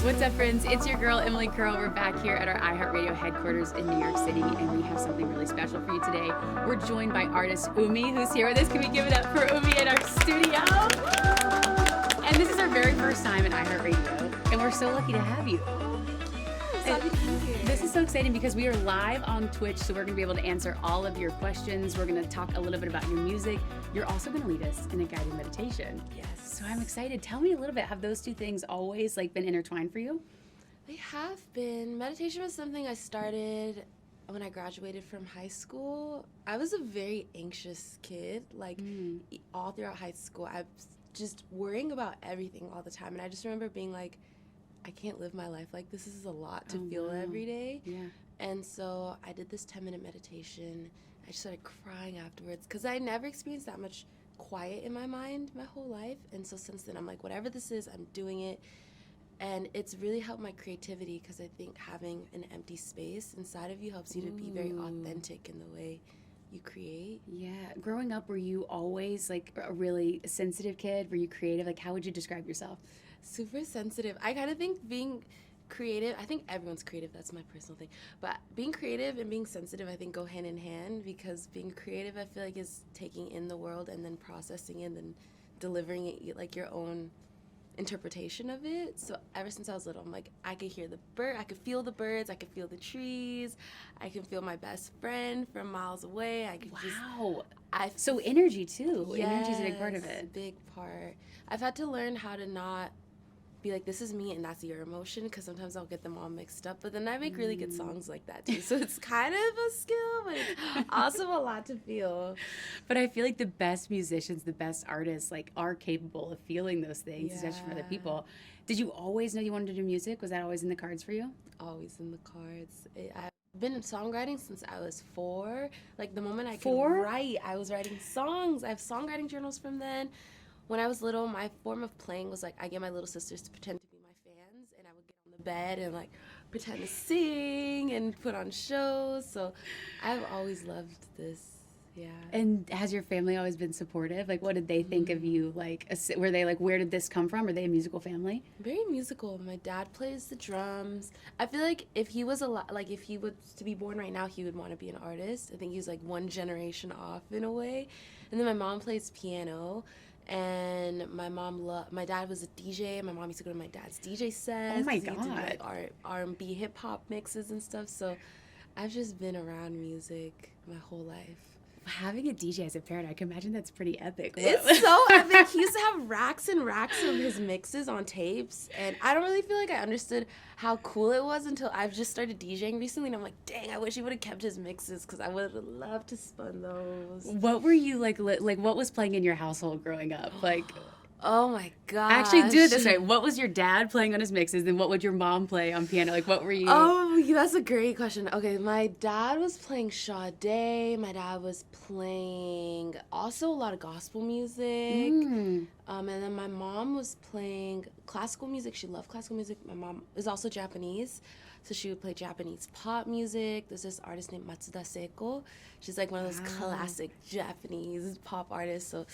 What's up, friends? It's your girl, Emily Curl. We're back here at our iHeartRadio headquarters in New York City, and we have something really special for you today. We're joined by artist UMI, who's here with us. Can we give it up for UMI in our studio? And this is our very first time at iHeartRadio, and we're so lucky to have you. This is so exciting because we are live on Twitch, so we're going to be able to answer all of your questions. We're going to talk a little bit about your music. You're also going to lead us in a guided meditation. Yes. So I'm excited. Tell me a little bit, have those two things always been intertwined for you? They have been. Meditation was something I started when I graduated from high school. I was a very anxious kid, all throughout high school. I was just worrying about everything all the time, and I just remember being like, I can't live my life like this. This is a lot to feel every day. Yeah. And so I did this 10-minute meditation. I just started crying afterwards because I never experienced that much quiet in my mind my whole life. And so since then, I'm like, whatever this is, I'm doing it. And it's really helped my creativity because I think having an empty space inside of you helps you to be very authentic in the way you create. Yeah. Growing up, were you always a really sensitive kid? Were you creative? How would you describe yourself? Super sensitive. I kind of think being creative, I think everyone's creative, that's my personal thing, but being creative and being sensitive I think go hand in hand, because being creative I feel like is taking in the world and then processing it and then delivering it like your own interpretation of it. So ever since I was little, I'm like, I could hear the bird, I could feel the birds, I could feel the trees, I can feel my best friend from miles away. I could So energy too. Yes, Energy's a big part of it. Big part. I've had to learn how to not be like, this is me and that's your emotion, because sometimes I'll get them all mixed up, but then I make really good songs like that too. So it's kind of a skill, but it's also a lot to feel. But I feel like the best musicians, the best artists are capable of feeling those things, especially for other people. Did you always know you wanted to do music? Was that always in the cards for you? Always in the cards. I've been songwriting since I was 4. The moment I could write, I was writing songs. I have songwriting journals from then. When I was little, my form of playing was I get my little sisters to pretend to be my fans, and I would get on the bed and pretend to sing and put on shows. So I've always loved this. Yeah. And has your family always been supportive? What did they think of you? Were they where did this come from? Are they a musical family? Very musical. My dad plays the drums. I feel like if he was if he was to be born right now, he would want to be an artist. I think he's one generation off in a way. And then my mom plays piano. And my dad was a DJ. My mom used to go to my dad's DJ sets. Oh my God. God. He did R&B hip hop mixes and stuff. So I've just been around music my whole life. Having a DJ as a parent, I can imagine that's pretty epic. It's so epic. He used to have racks and racks of his mixes on tapes, and I don't really feel like I understood how cool it was until I've just started DJing recently, and I'm like, dang, I wish he would have kept his mixes, because I would have loved to spun those. What were you what was playing in your household growing up? Oh my gosh. Actually, do it this way. What was your dad playing on his mixes, and what would your mom play on piano? What were you? Oh, that's a great question. Okay, my dad was playing Sade. My dad was playing also a lot of gospel music. And then my mom was playing classical music. She loved classical music. My mom is also Japanese, so she would play Japanese pop music. There's this artist named Matsuda Seiko. She's one of those classic Japanese pop artists. So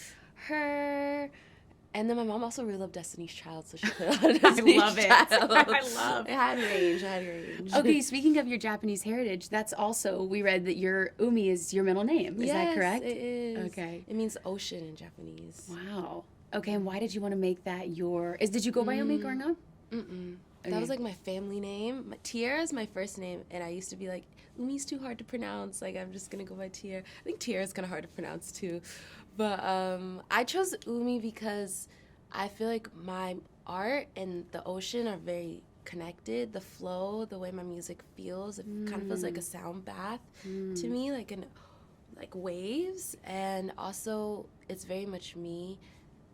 her... And then my mom also really loved Destiny's Child, so she played a lot of Destiny's Child. I love it. It had range. Okay, speaking of your Japanese heritage, that's also, we read that your Umi is your middle name. Is that correct? Yes, it is. Okay. It means ocean in Japanese. Wow. Okay, and why did you want to make that did you go by Umi growing up? Mm-mm. That was my family name. Tiara is my first name, and I used to be Umi's too hard to pronounce. I'm just going to go by Tiara. I think Tiara is kind of hard to pronounce too. But I chose Umi because I feel like my art and the ocean are very connected. The flow, the way my music feels, it kind of feels like a sound bath to me, like waves. And also, it's very much me.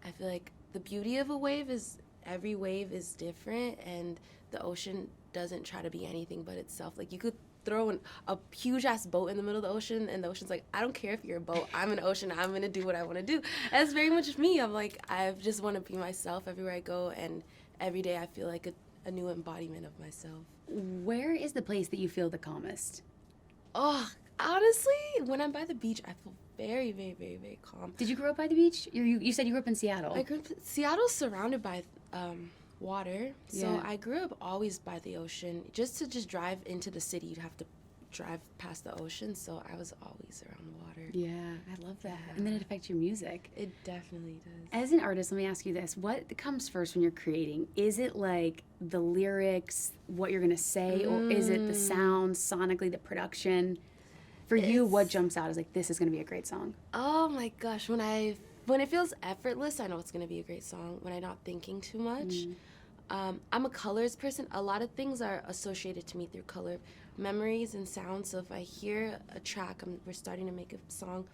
I feel like the beauty of a wave is every wave is different, and the ocean doesn't try to be anything but itself. You could throw a huge-ass boat in the middle of the ocean, and the ocean's I don't care if you're a boat. I'm an ocean. I'm going to do what I want to do. And that's very much me. I'm I just want to be myself everywhere I go, and every day I feel like a new embodiment of myself. Where is the place that you feel the calmest? Oh, honestly, when I'm by the beach, I feel very, very, very, very calm. Did you grow up by the beach? You said you grew up in Seattle. Seattle's surrounded by Water. Yeah. So I grew up always by the ocean. Just to drive into the city, you'd have to drive past the ocean. So I was always around water. Yeah, I love that. And then it affects your music. It definitely does. As an artist, let me ask you this. What comes first when you're creating? Is it like the lyrics, what you're going to say, or is it the sound, sonically, the production? For you, what jumps out as like, this is going to be a great song? Oh my gosh, when it feels effortless, I know it's going to be a great song. When I'm not thinking too much. I'm a colors person. A lot of things are associated to me through color, memories and sounds. So if I hear a track, we're starting to make a song,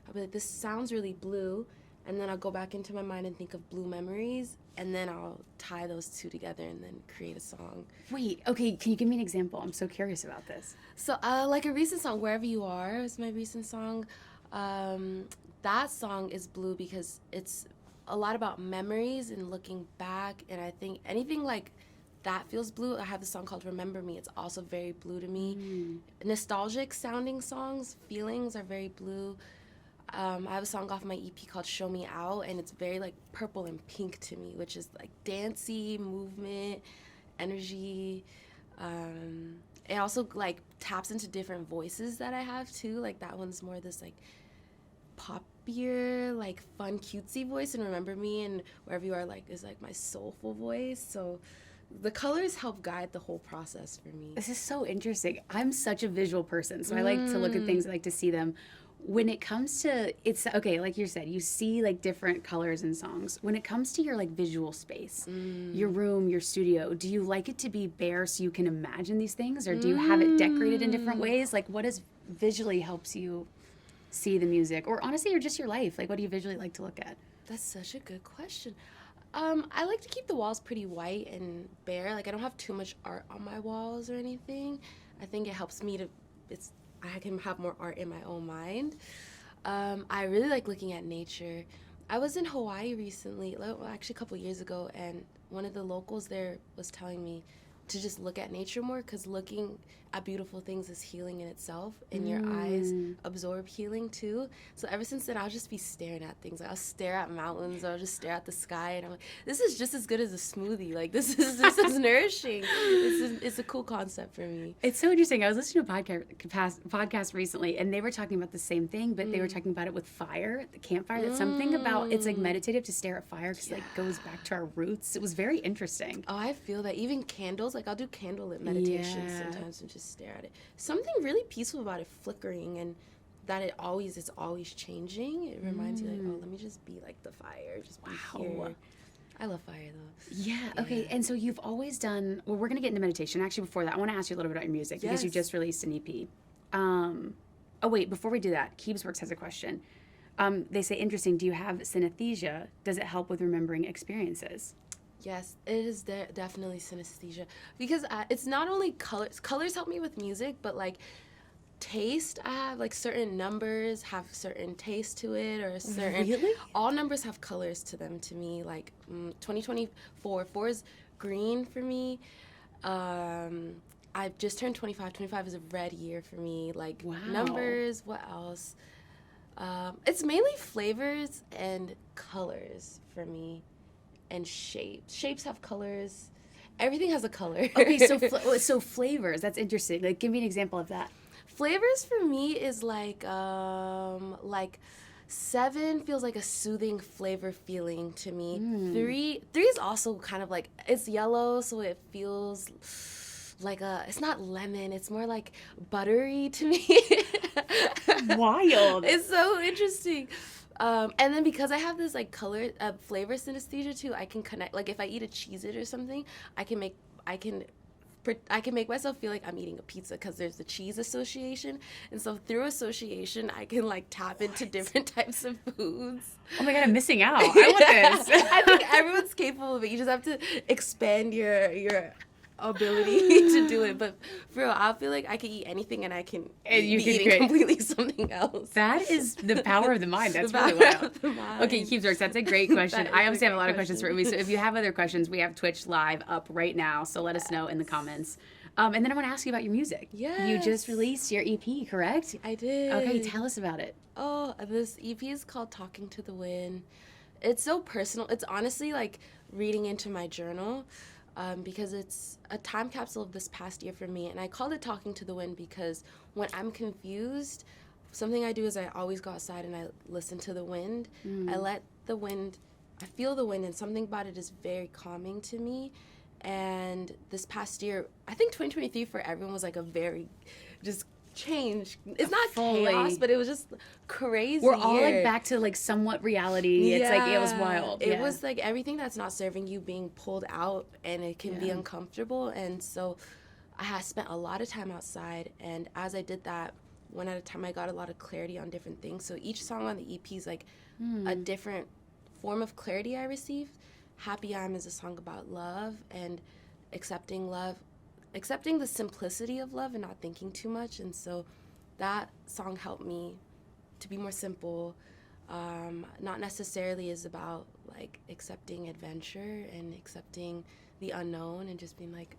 I'll be like, this sounds really blue. And then I'll go back into my mind and think of blue memories. And then I'll tie those two together and then create a song. Wait, okay, can you give me an example? I'm so curious about this. So like a recent song, Wherever You Are is my recent song. That song is blue because it's a lot about memories and looking back. And I think anything like that feels blue. I have a song called Remember Me. It's also very blue to me. Nostalgic sounding songs, feelings are very blue. I have a song off my EP called Show Me Out, and it's very like purple and pink to me, which is like dancey, movement, energy. It also like taps into different voices that I have too. Like that one's more this like poppier, like fun, cutesy voice, and Remember Me and Wherever You Are like is like my soulful voice. So the colors help guide the whole process for me. This is so interesting. I'm such a visual person, so I like to look at things, I like to see them. When it comes to, it's, okay, like you said, you see like different colors in songs. When it comes to your like visual space, your room, your studio, do you like it to be bare so you can imagine these things? Or do you have it decorated in different ways? Like what is visually helps you see the music? Or honestly, or just your life? Like what do you visually like to look at? That's such a good question. I like to keep the walls pretty white and bare. Like I don't have too much art on my walls or anything. I think it helps me to, I can have more art in my own mind. I really like looking at nature. I was in Hawaii recently, well, actually a couple years ago, and one of the locals there was telling me to just look at nature more because looking at beautiful things is healing in itself, and your eyes absorb healing too. So ever since then, I'll just be staring at things. Like, I'll stare at mountains, or I'll just stare at the sky, and I'm like, this is just as good as a smoothie. Like this is nourishing. It's a cool concept for me. It's so interesting. I was listening to a podcast recently, and they were talking about the same thing, but they were talking about it with fire, the campfire. That's something about, it's like meditative to stare at fire because it like goes back to our roots. It was very interesting. Oh, I feel that. Even candles, like I'll do candlelit meditation sometimes and just stare at it. Something really peaceful about it flickering, and that it's always changing. It reminds you like, oh, let me just be like the fire, just be here. I love fire though. Yeah, okay. And so you've always done, well, we're going to get into meditation. Actually, before that, I want to ask you a little bit about your music because you just released an EP. Oh, wait, before we do that, Keebsworks has a question. They say, interesting, do you have synesthesia? Does it help with remembering experiences? Yes, it is definitely synesthesia because it's not only colors. Colors help me with music, but like taste, I have like certain numbers have certain taste to it, or certain. Really? All numbers have colors to them to me. Like 2024, 4 is green for me. I've just turned 25. 25 is a red year for me. Like numbers, what else? It's mainly flavors and colors for me. And shapes. Shapes have colors. Everything has a color. Okay, so flavors. That's interesting. Like, give me an example of that. Flavors for me is like 7 feels like a soothing flavor feeling to me. 3 is also kind of like, it's yellow, so it feels like it's not lemon. It's more like buttery to me. Wild. It's so interesting. And then because I have this like color flavor synesthesia too, I can connect. Like if I eat a Cheez-It or something, I can make myself feel like I'm eating a pizza because there's the cheese association, and so through association, I can like tap into different types of foods. Oh my God, I'm missing out. I want this. I think everyone's capable of it. You just have to expand your ability to do it. But for real, I feel like I can eat anything and I can be eating completely something else. That is the power of the mind. That's really wild. Okay, Keebsworks, that's a great question. I obviously have a lot of questions for Umi, so if you have other questions, we have Twitch live up right now, so let us know in the comments. And then I want to ask you about your music. Yes. You just released your EP, correct? I did. Okay, tell us about it. Oh, this EP is called Talking to the Wind. It's so personal. It's honestly like reading into my journal because it's a time capsule of this past year for me. And I called it Talking to the Wind because when I'm confused, something I do is I always go outside and I listen to the wind. I let the wind, I feel the wind, and something about it is very calming to me. And this past year, I think 2023 for everyone was like a very just change. It's not chaos, but it was just crazy. We're all like back to like somewhat reality. It's like it was wild. It was like everything that's not serving you being pulled out, and it can be uncomfortable. And so I had spent a lot of time outside, and as I did that, one at a time, I got a lot of clarity on different things. So each song on the EP is like a different form of clarity I received. Happy I'm is a song about love and accepting the simplicity of love and not thinking too much. And so that song helped me to be more simple. Not necessarily is about like accepting adventure and accepting the unknown and just being like,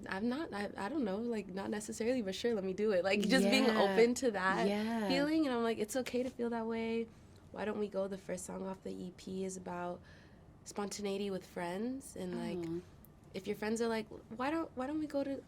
I don't know, like not necessarily, but sure, let me do it. Like just being open to that feeling. And I'm like, it's okay to feel that way. Why don't we go? The first song off the EP is about spontaneity with friends, and like if your friends are like, why don't we go to,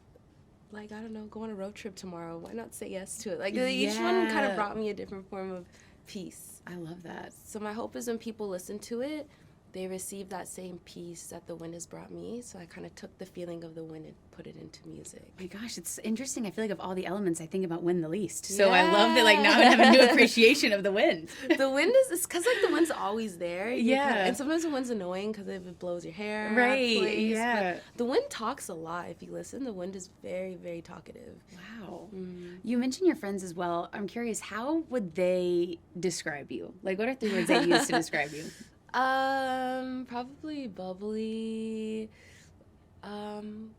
like, I don't know, go on a road trip tomorrow, why not say yes to it? Like each one kind of brought me a different form of peace. I love that. So my hope is when people listen to it, they receive that same peace that the wind has brought me. So I kind of took the feeling of the wind and put it into music. My gosh, it's interesting. I feel like of all the elements, I think about wind the least. So I love that, like, now I have a new appreciation of the wind. The wind it's because, like, the wind's always there. And sometimes the wind's annoying because it blows your hair. Right, But the wind talks a lot. If you listen, the wind is very, very talkative. Wow. You mentioned your friends as well. I'm curious, how would they describe you? Like, what are 3 words they use to describe you? Probably bubbly,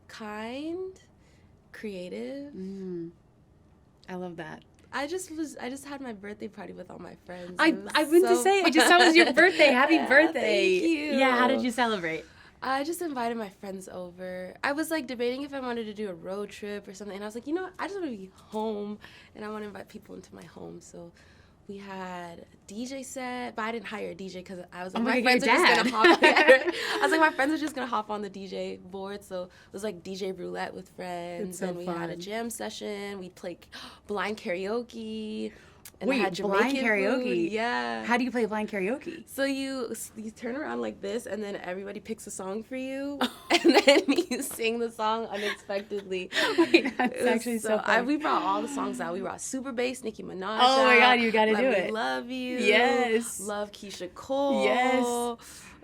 kind, creative. I love that. I just had my birthday party with all my friends. I meant to say, I just saw it was your birthday. Happy birthday. Thank you. Yeah, how did you celebrate? I just invited my friends over. I was like debating if I wanted to do a road trip or something, and I was like, you know what? I just want to be home, and I want to invite people into my home, so we had a DJ set, but I didn't hire a DJ because I was like, my friends are just gonna hop. I was like, my friends are just gonna hop on the DJ board. So it was like DJ roulette with friends, and we had a jam session. We played blind karaoke. And I had Jamaican blind karaoke? Food. Yeah. How do you play blind karaoke? So you turn around like this, and then everybody picks a song for you, and then you sing the song unexpectedly. Wait, that's actually so fun. We brought all the songs out. We brought Super Bass, Nicki Minaj. Oh my God, you gotta do it. Love You. Yes. Love Keisha Cole. Yes.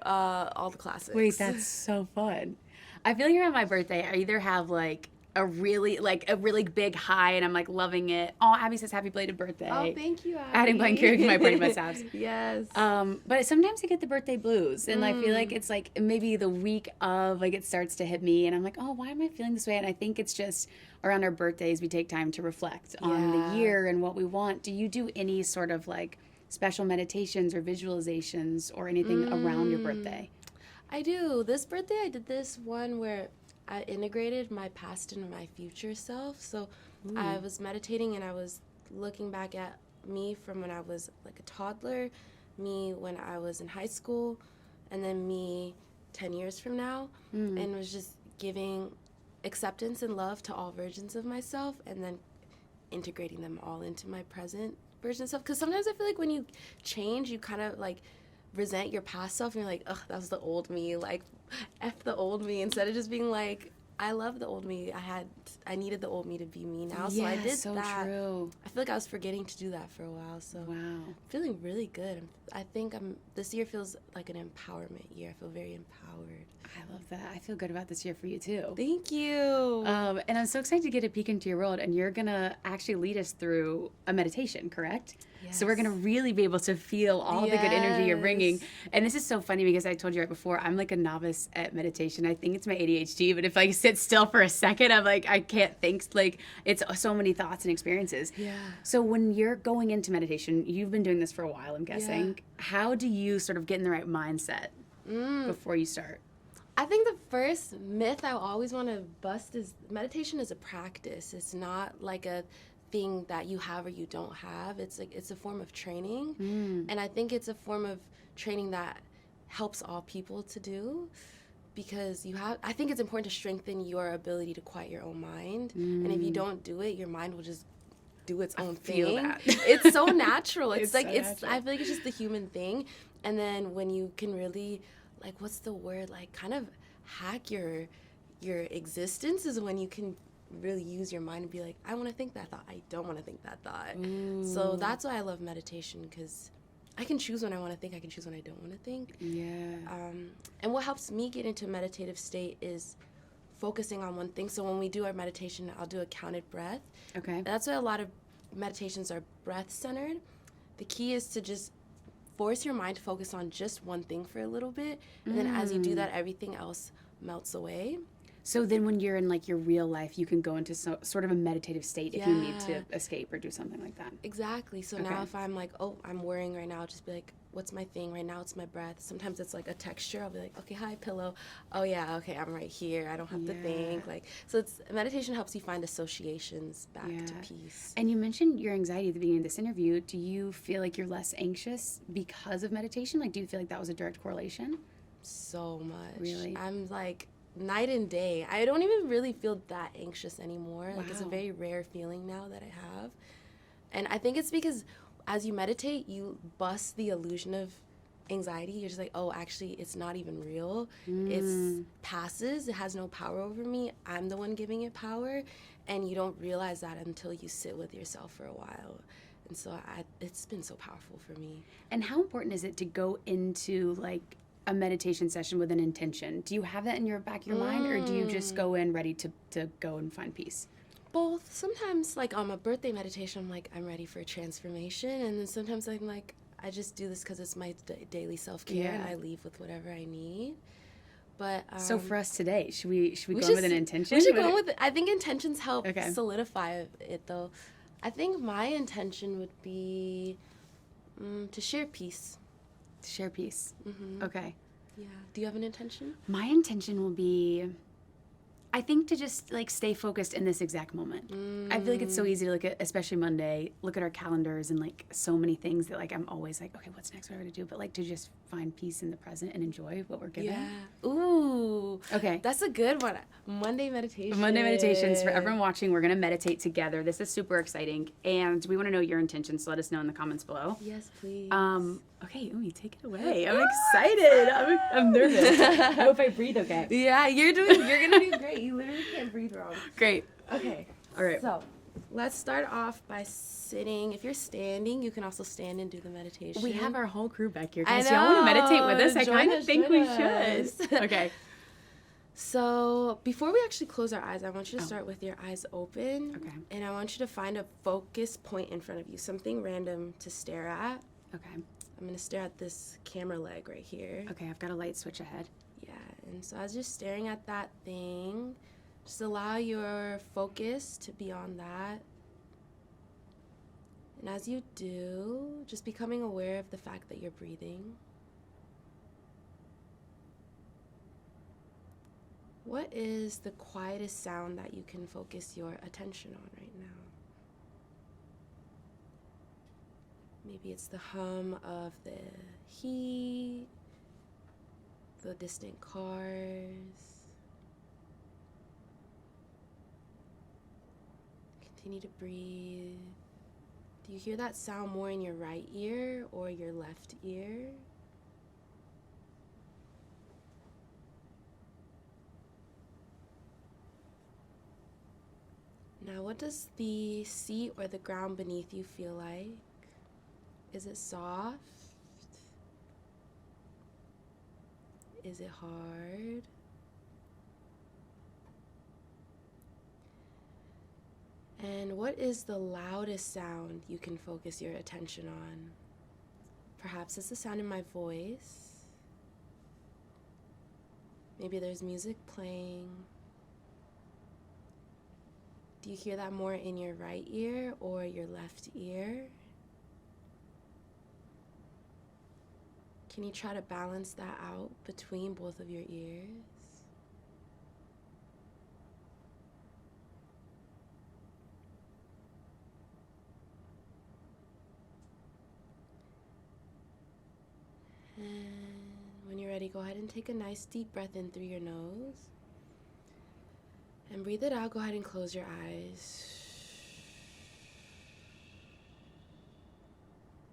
All the classics. Wait, that's so fun. I feel like around my birthday, I either have like a really big high and I'm like loving it. Oh, Abby says happy belated birthday. Oh, thank you, Abby. Adding blind karaoke my party must-haves. Yes. But sometimes I get the birthday blues, and I feel like it's like maybe the week of, like, it starts to hit me and I'm like, oh, why am I feeling this way? And I think it's just around our birthdays we take time to reflect on the year and what we want. Do you do any sort of like special meditations or visualizations or anything around your birthday? I do. This birthday I did this one where I integrated my past and my future self. So I was meditating and I was looking back at me from when I was like a toddler, me when I was in high school, and then me 10 years from now, and was just giving acceptance and love to all versions of myself, and then integrating them all into my present version of self. Because sometimes I feel like when you change, you kind of like resent your past self, and you're like, ugh, that was the old me, like F the old me, instead of just being like, I love the old me. I needed the old me to be me now, so I did so that. True. I feel like I was forgetting to do that for a while, so I'm feeling really good. I think this year feels like an empowerment year. I feel very empowered. I love that. I feel good about this year for you too. Thank you. And I'm so excited to get a peek into your world, and you're gonna actually lead us through a meditation, correct? Yes. So we're gonna really be able to feel all the good energy you're bringing. And this is so funny because I told you right before, I'm like a novice at meditation. I think it's my ADHD, but if I sit still for a second, I'm like, I can't think. Like, it's so many thoughts and experiences. Yeah. So when you're going into meditation, you've been doing this for a while, I'm guessing. Yeah. How do you sort of get in the right mindset before you start? I think the first myth I always want to bust is meditation is a practice. It's not like a thing that you have or you don't have. It's like it's a form of training, and I think it's a form of training that helps all people to do, because I think it's important to strengthen your ability to quiet your own mind. And if you don't do it, your mind will just do its own thing. Feel that. It's so natural. It's like, so natural. I feel like it's just the human thing. And then when you can really, like, what's the word, like, kind of hack your existence, is when you can really use your mind and be like, I want to think that thought, I don't want to think that thought. So that's why I love meditation, because I can choose when I want to think, I can choose when I don't want to think. Yeah. And what helps me get into a meditative state is focusing on one thing. So when we do our meditation, I'll do a counted breath. Okay. That's why a lot of meditations are breath-centered. The key is to just force your mind to focus on just one thing for a little bit, and then as you do that, everything else melts away. So then when you're in like your real life, you can go into sort of a meditative state if you need to escape or do something like that. Exactly. So now if I'm like, oh, I'm worrying right now, I'll just be like, what's my thing right now? It's my breath. Sometimes it's like a texture. I'll be like, okay, hi, pillow. Oh yeah, okay, I'm right here. I don't have to think. Like, so meditation helps you find associations back to peace. And you mentioned your anxiety at the beginning of this interview. Do you feel like you're less anxious because of meditation? Like, do you feel like that was a direct correlation? So much. Really? I'm like night and day. I don't even really feel that anxious anymore. Like, it's a very rare feeling now that I have. And I think it's because as you meditate, you bust the illusion of anxiety. You're just like, oh, actually, it's not even real. It passes. It has no power over me. I'm the one giving it power. And you don't realize that until you sit with yourself for a while. And so it's been so powerful for me. And how important is it to go into like a meditation session with an intention? Do you have that in your back of your mind, or do you just go in ready to go and find peace? Both. Sometimes, like on my birthday meditation, I'm like, I'm ready for a transformation. And then sometimes I'm like, I just do this because it's my daily self-care, and I leave with whatever I need. But so for us today, should we go in with an intention? We should go with it. I think intentions help solidify it, though. I think my intention would be to share peace. To share peace. Okay. Yeah. Do you have an intention? My intention will be, I think, to just like stay focused in this exact moment. I feel like it's so easy to look at, especially Monday, look at our calendars and like so many things that like I'm always like, okay, what's next? What are we gonna do? But like to just find peace in the present and enjoy what we're given. Yeah. Ooh. Okay. That's a good one. Monday meditation. Monday meditations for everyone watching. We're gonna meditate together. This is super exciting, and we want to know your intentions. So let us know in the comments below. Yes, please. Okay, Umi, take it away. I'm excited. I'm nervous. I hope I breathe okay. Yeah, you're gonna do great. You literally can't breathe wrong. Great. Okay. All right. So, let's start off by sitting. If you're standing, you can also stand and do the meditation. We have our whole crew back here. I Guys, know. y'all want to meditate with us? I kind of think we us. should. Okay. So, before we actually close our eyes, I want you to start with your eyes open. Okay. And I want you to find a focus point in front of you, something random to stare at. Okay. I'm going to stare at this camera leg right here. Okay, I've got a light switch ahead. Yeah, and so as you're staring at that thing, just allow your focus to be on that. And as you do, just becoming aware of the fact that you're breathing. What is the quietest sound that you can focus your attention on right now? Maybe it's the hum of the heat, the distant cars. Continue to breathe. Do you hear that sound more in your right ear or your left ear? Now, what does the seat or the ground beneath you feel like? Is it soft? Is it hard? And what is the loudest sound you can focus your attention on? Perhaps it's the sound in my voice. Maybe there's music playing. Do you hear that more in your right ear or your left ear? Can you try to balance that out between both of your ears? And when you're go ahead and take a nice deep breath in through your nose. And breathe it out. Go ahead and close your eyes.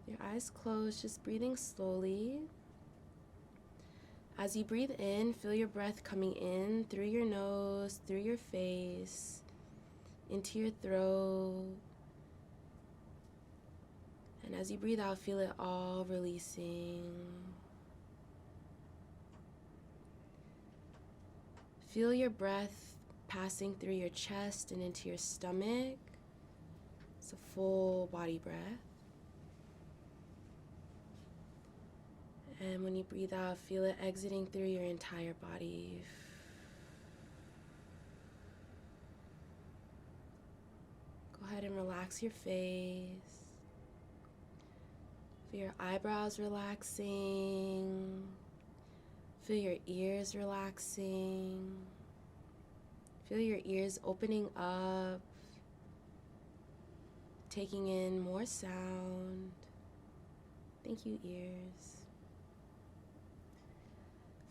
Your eyes closed, just breathing slowly. As you breathe in, feel your breath coming in through your nose, through your face, into your throat. And as you breathe out, feel it all releasing. Feel your breath passing through your chest and into your stomach. It's a full body breath. And when you breathe out, feel it exiting through your entire body. Go ahead and relax your face. Feel your eyebrows relaxing. Feel your ears relaxing. Feel your ears opening up, taking in more sound. Thank you, ears.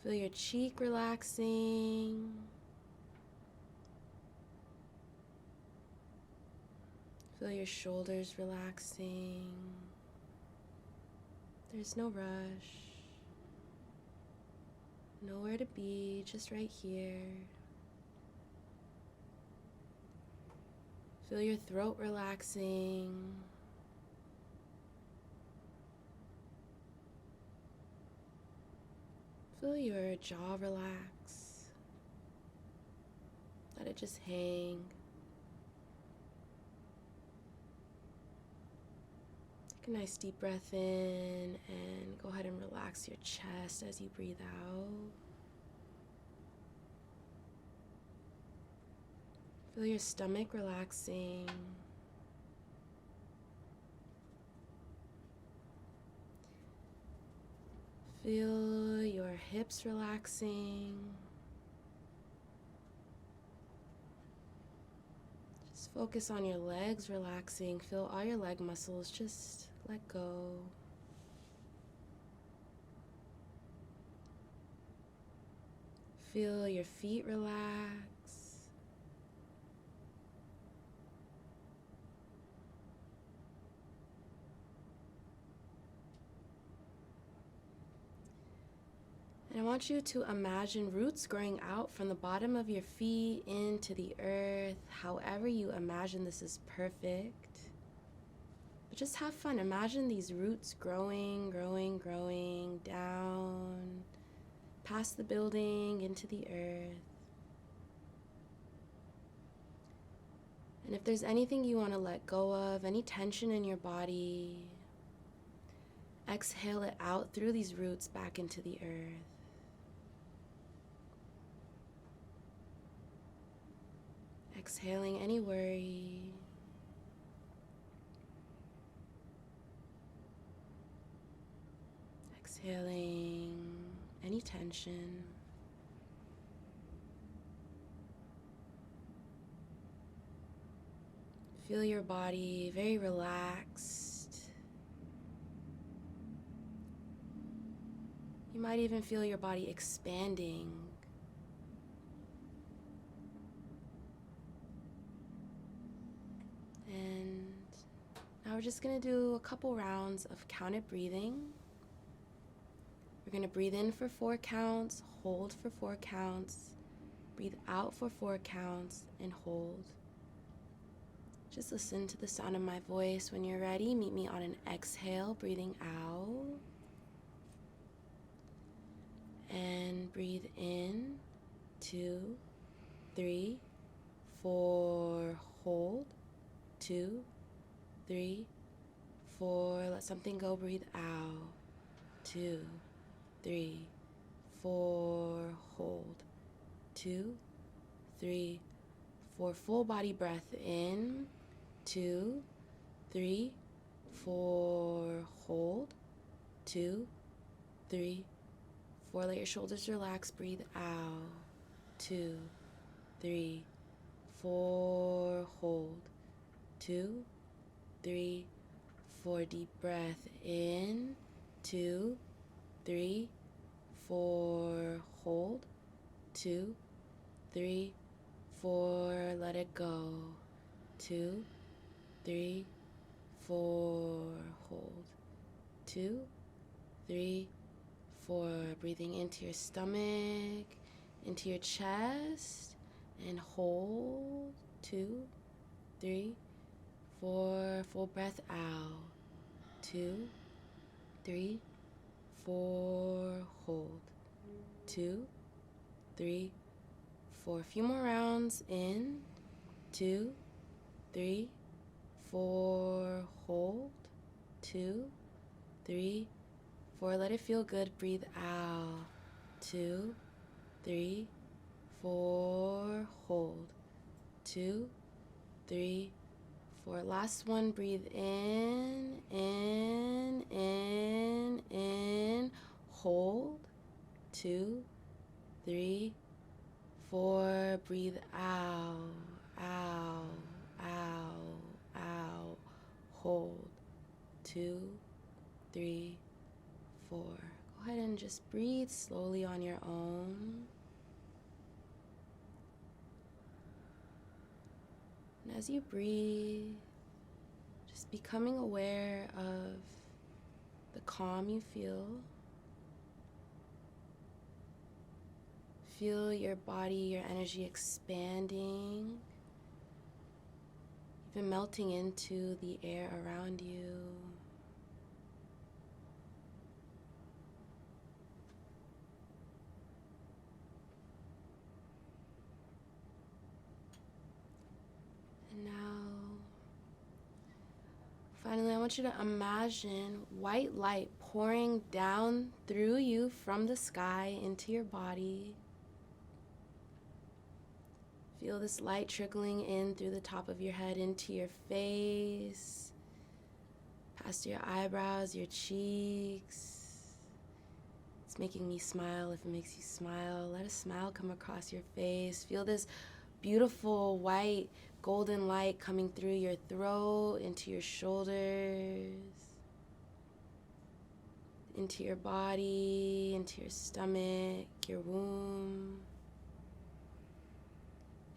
Feel your cheek relaxing. Feel your shoulders relaxing. There's no rush. Nowhere to be, just right here. Feel your throat relaxing. Feel your jaw relax. Let it just hang. Take a nice deep breath in and go ahead and relax your chest as you breathe out. Feel your stomach relaxing. Feel your hips relaxing. Just focus on your legs relaxing. Feel all your leg muscles just let go. Feel your feet relax. And I want you to imagine roots growing out from the bottom of your feet into the earth. However you imagine this is perfect. But just have fun. Imagine these roots growing down past the building into the earth. And if there's anything you want to let go of, any tension in your body, exhale it out through these roots back into the earth. Exhaling any worry. Exhaling any tension. Feel your body very relaxed. You might even feel your body expanding. And now we're just going to do a couple rounds of counted breathing. We're going to breathe in for 4 counts, hold for 4 counts, breathe out for 4 counts, and hold. Just listen to the sound of my voice. When you're ready, meet me on an exhale, breathing out. And breathe in, 2, 3, 4, hold. 2, 3, 4, let something go, breathe out. 2, 3, 4, hold. 2, 3, 4, full body breath in. 2, 3, 4, hold. 2, 3, 4, let your shoulders relax, breathe out. 2, 3, 4, hold. 2, 3, 4, deep breath in. 2, 3, 4, hold. 2, 3, 4, let it go. 2, 3, 4, hold. 2, 3, 4, breathing into your stomach, into your chest, and hold. 2, 3, 4, full breath out. 2, 3, 4, hold. 2, 3, 4. A few more rounds. In. 2, 3, 4, hold. 2, 3, 4. Let it feel good. Breathe out. 2, 3, 4, hold. 2, 3, 4. Last one. Breathe in, hold. 2, 3, 4. Breathe out, hold. 2, 3, 4. Go ahead and just breathe slowly on your own. And as you breathe, just becoming aware of the calm you feel. Feel your body, your energy expanding, even melting into the air around you. And now, finally, I want you to imagine white light pouring down through you from the sky into your body. Feel this light trickling in through the top of your head into your face, past your eyebrows, your cheeks. It's making me smile. If it makes you smile, let a smile come across your face. Feel this beautiful white golden light coming through your throat, into your shoulders, into your body, into your stomach, your womb,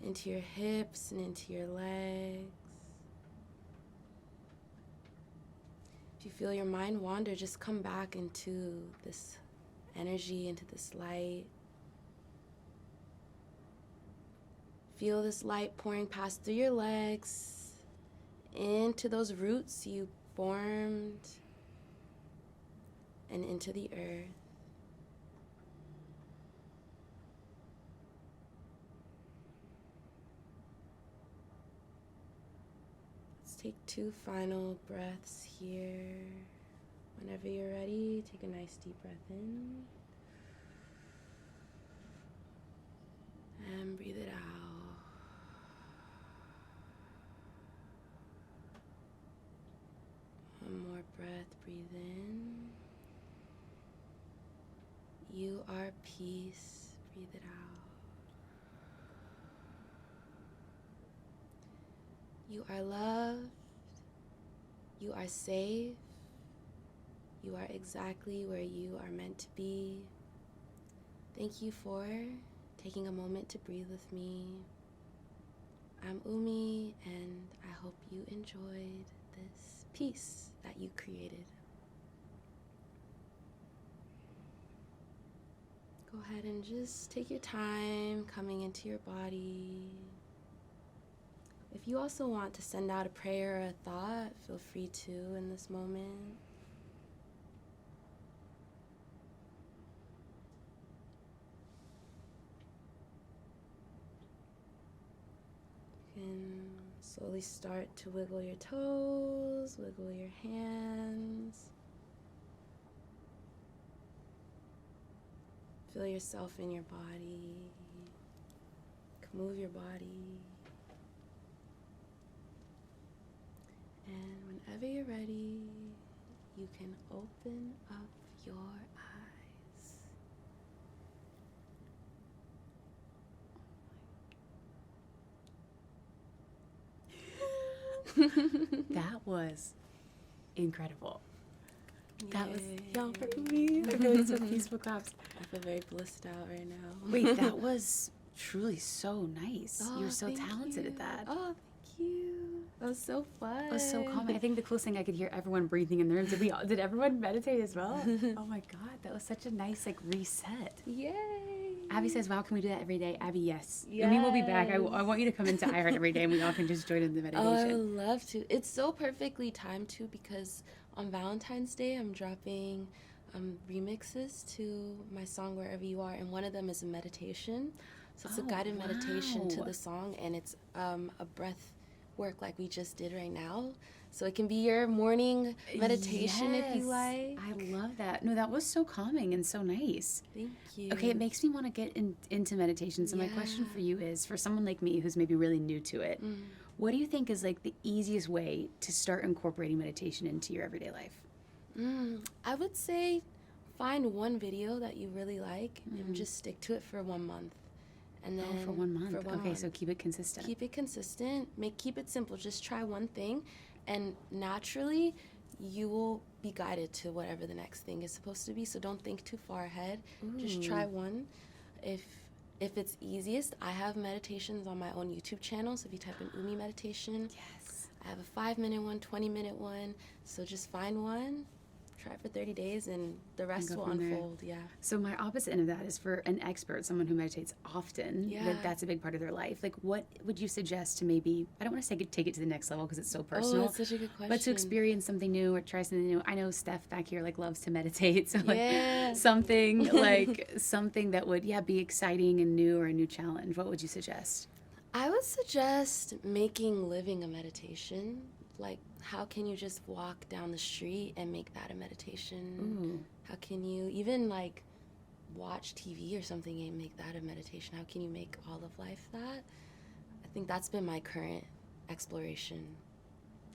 into your hips and into your legs. If you feel your mind wander, just come back into this energy, into this light. Feel this light pouring past through your legs, into those roots you formed, and into the earth. Take 2 final breaths here. Whenever you're ready, take a nice deep breath in. And breathe it out. One more breath, breathe in. You are peace, breathe it out. You are loved, you are safe, you are exactly where you are meant to be. Thank you for taking a moment to breathe with me. I'm Umi, and I hope you enjoyed this piece that you created. Go ahead and just take your time coming into your body. If you also want to send out a prayer or a thought, feel free to in this moment. You can slowly start to wiggle your toes, wiggle your hands. Feel yourself in your body. Move your body. And whenever you're ready, you can open up your eyes. That was incredible. That was y'all for Umi. I feel like some peaceful claps. I feel very blissed out right now. Wait, that was truly so nice. Oh, You're so thank talented you. at that. Oh, thank you. That was so fun. It was so calming. I think the coolest thing, I could hear everyone breathing in the room. Did everyone meditate as well? Oh my God, that was such a nice reset. Yay. Abby says, wow, can we do that every day? Abby, yes. Umi will be back. I want you to come into iHeart every day and we all can just join in the meditation. Oh, I would love to. It's so perfectly timed too because on Valentine's Day I'm dropping remixes to my song Wherever You Are, and one of them is a meditation. So it's a guided meditation to the song, and it's a breath work like we just did right now. So it can be your morning meditation if you like. I love that. No, that was so calming and so nice. Thank you. Okay, it makes me want to get into meditation. So my question for you is, for someone like me who's maybe really new to it, what do you think is the easiest way to start incorporating meditation into your everyday life? I would say find one video that you really like and just stick to it for 1 month. And then for 1 month. For 1 okay, month. so keep it consistent. Keep it consistent. Keep it simple. Just try one thing, and naturally, you will be guided to whatever the next thing is supposed to be. So don't think too far ahead. Just try one. If it's easiest, I have meditations on my own YouTube channel. So if you type in Umi meditation, I have a 5-minute one, 20-minute one. So just find one. Try it for 30 days, and the rest will unfold. Yeah. So my opposite end of that is for an expert, someone who meditates often. Yeah. That's a big part of their life. What would you suggest to maybe? I don't want to say take it to the next level because it's so personal. Oh, that's such a good question. But to experience something new or try something new. I know Steph back here loves to meditate. So Yeah. something something that would be exciting and new or a new challenge. What would you suggest? I would suggest making living a meditation. How can you just walk down the street and make that a meditation? How can you even watch TV or something and make that a meditation? How can you make all of life that? I think that's been my current exploration.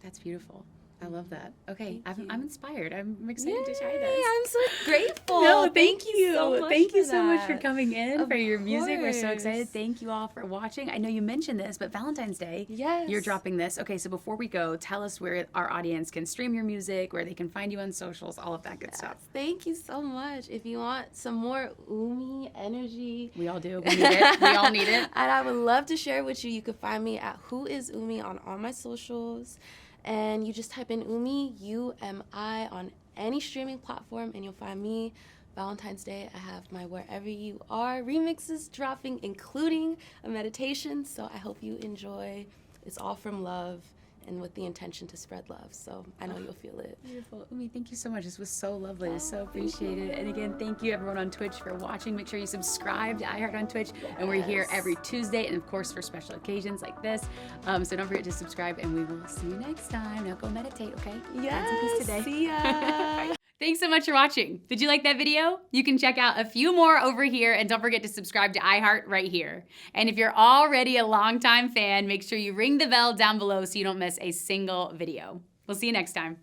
That's beautiful. I love that. Okay, Thank I'm you. inspired. I'm excited to try Yay, this. I'm so grateful. No, thank you so much. Thank you for so much for that. coming in, Of for your music. We're so excited. course. Thank you all for watching. I know you mentioned this, but Valentine's Day, Yes. you're dropping this. Okay, so before we go, tell us where our audience can stream your music, where they can find you on socials, all of that good stuff. Thank you so much. If you want some more Umi energy, We all do. We need it. We all need it. and I would love to share it with you. You can find me at Who Is Umi on all my socials. And you just type in Umi, UMI, on any streaming platform, and you'll find me. Valentine's Day, I have my Wherever You Are remixes dropping, including a meditation. So I hope you enjoy. It's all from love and with the intention to spread love. So I know you'll feel it. Beautiful. Umi, thank you so much. This was so lovely. I so appreciate it. And again, thank you everyone on Twitch for watching. Make sure you subscribe to iHeart on Twitch. And we're here every Tuesday, and of course for special occasions like this. So don't forget to subscribe, and we will see you next time. Now go meditate, okay? Yes, Hands and peace today. see ya. Thanks so much for watching. Did you like that video? You can check out a few more over here, and don't forget to subscribe to iHeart right here. And if you're already a longtime fan, make sure you ring the bell down below so you don't miss a single video. We'll see you next time.